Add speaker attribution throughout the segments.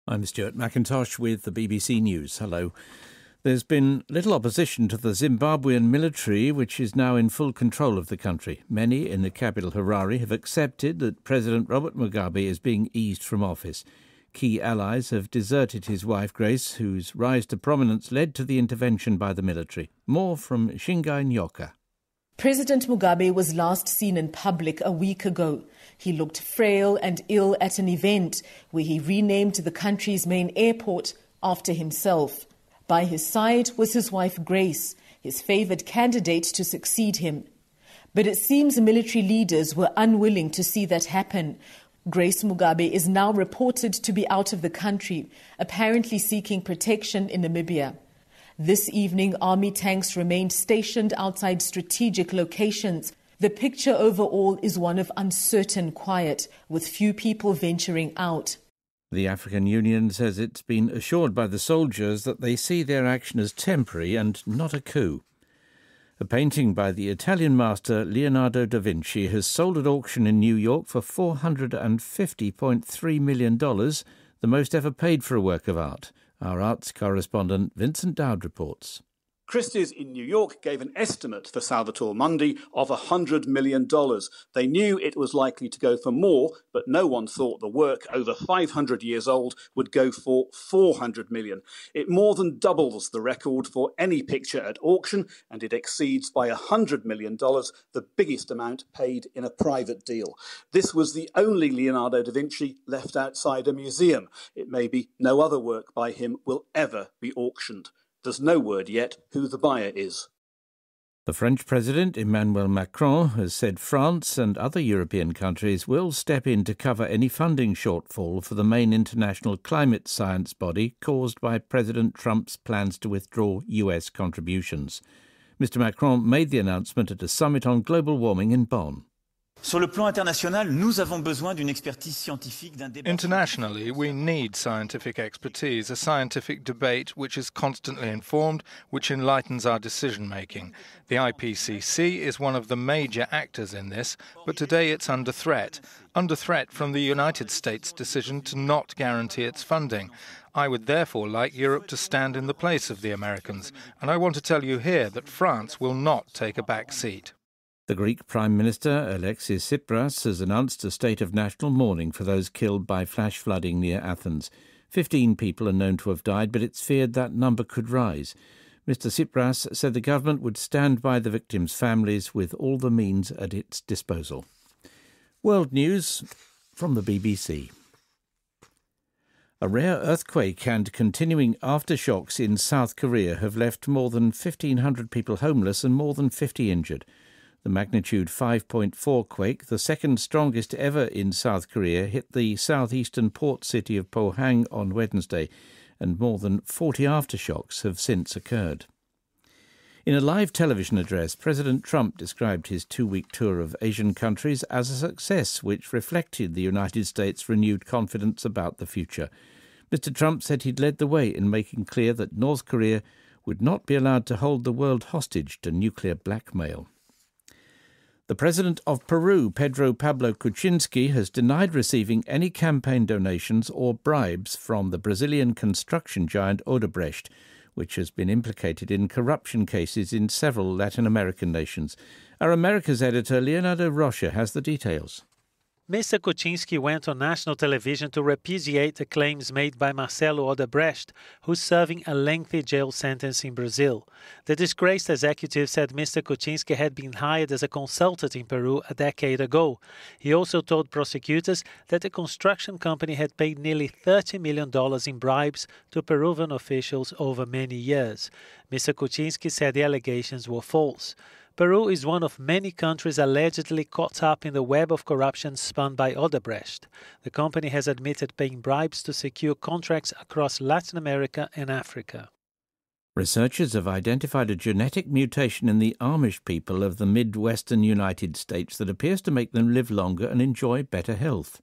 Speaker 1: I'm Stuart McIntosh with the BBC News. Hello. There's been little opposition to the Zimbabwean military, which is now in full control of the country. Many in the capital, Harare, have accepted that President Robert Mugabe is being eased from office. Key allies have deserted his wife, Grace, whose rise to prominence led to the intervention by the military. More from Shingai Nyoka.
Speaker 2: President Mugabe was last seen in public a week ago. He looked frail and ill at an event where he renamed the country's main airport after himself. By his side was his wife Grace, his favoured candidate to succeed him. But it seems military leaders were unwilling to see that happen. Grace Mugabe is now reported to be out of the country, apparently seeking protection in Namibia. This evening, army tanks remained stationed outside strategic locations. The picture overall is one of uncertain quiet, with few people venturing out.
Speaker 1: The African Union says it's been assured by the soldiers that they see their action as temporary and not a coup. A painting by the Italian master Leonardo da Vinci has sold at auction in New York for $450.3 million, the most ever paid for a work of art. Our arts correspondent Vincent Dowd reports.
Speaker 3: Christie's in New York gave an estimate for Salvator Mundi of $100 million. They knew it was likely to go for more, but no one thought the work, over 500 years old, would go for $400 million. It more than doubles the record for any picture at auction, and it exceeds by $100 million the biggest amount paid in a private deal. This was the only Leonardo da Vinci left outside a museum. It may be no other work by him will ever be auctioned. There's no word yet who the buyer is.
Speaker 1: The French President Emmanuel Macron has said France and other European countries will step in to cover any funding shortfall for the main international climate science body caused by President Trump's plans to withdraw US contributions. Mr. Macron made the announcement at a summit on global warming in Bonn.
Speaker 4: Internationally, we need scientific expertise, a scientific debate which is constantly informed, which enlightens our decision-making. The IPCC is one of the major actors in this, but today it's under threat from the United States' decision to not guarantee its funding. I would therefore like Europe to stand in the place of the Americans, and I want to tell you here that France will not take a back seat.
Speaker 1: The Greek Prime Minister, Alexis Tsipras, has announced a state of national mourning for those killed by flash flooding near Athens. 15 people are known to have died, but it's feared that number could rise. Mr. Tsipras said the government would stand by the victims' families with all the means at its disposal. World News from the BBC. A rare earthquake and continuing aftershocks in South Korea have left more than 1,500 people homeless and more than 50 injured. The magnitude 5.4 quake, the second strongest ever in South Korea, hit the southeastern port city of Pohang on Wednesday, and more than 40 aftershocks have since occurred. In a live television address, President Trump described his two-week tour of Asian countries as a success which reflected the United States' renewed confidence about the future. Mr. Trump said he'd led the way in making clear that North Korea would not be allowed to hold the world hostage to nuclear blackmail. The president of Peru, Pedro Pablo Kuczynski, has denied receiving any campaign donations or bribes from the Brazilian construction giant Odebrecht, which has been implicated in corruption cases in several Latin American nations. Our Americas editor, Leonardo Rocha, has the details.
Speaker 5: Mr. Kuczynski went on national television to repudiate the claims made by Marcelo Odebrecht, who's serving a lengthy jail sentence in Brazil. The disgraced executive said Mr. Kuczynski had been hired as a consultant in Peru a decade ago. He also told prosecutors that the construction company had paid nearly $30 million in bribes to Peruvian officials over many years. Mr. Kuczynski said the allegations were false. Peru is one of many countries allegedly caught up in the web of corruption spun by Odebrecht. The company has admitted paying bribes to secure contracts across Latin America and Africa.
Speaker 1: Researchers have identified a genetic mutation in the Amish people of the Midwestern United States that appears to make them live longer and enjoy better health.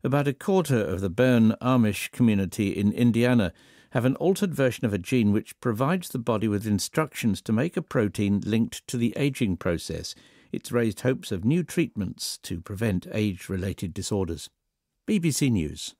Speaker 1: About a quarter of the Bern Amish community in Indiana have an altered version of a gene which provides the body with instructions to make a protein linked to the aging process. It's raised hopes of new treatments to prevent age-related disorders. BBC News.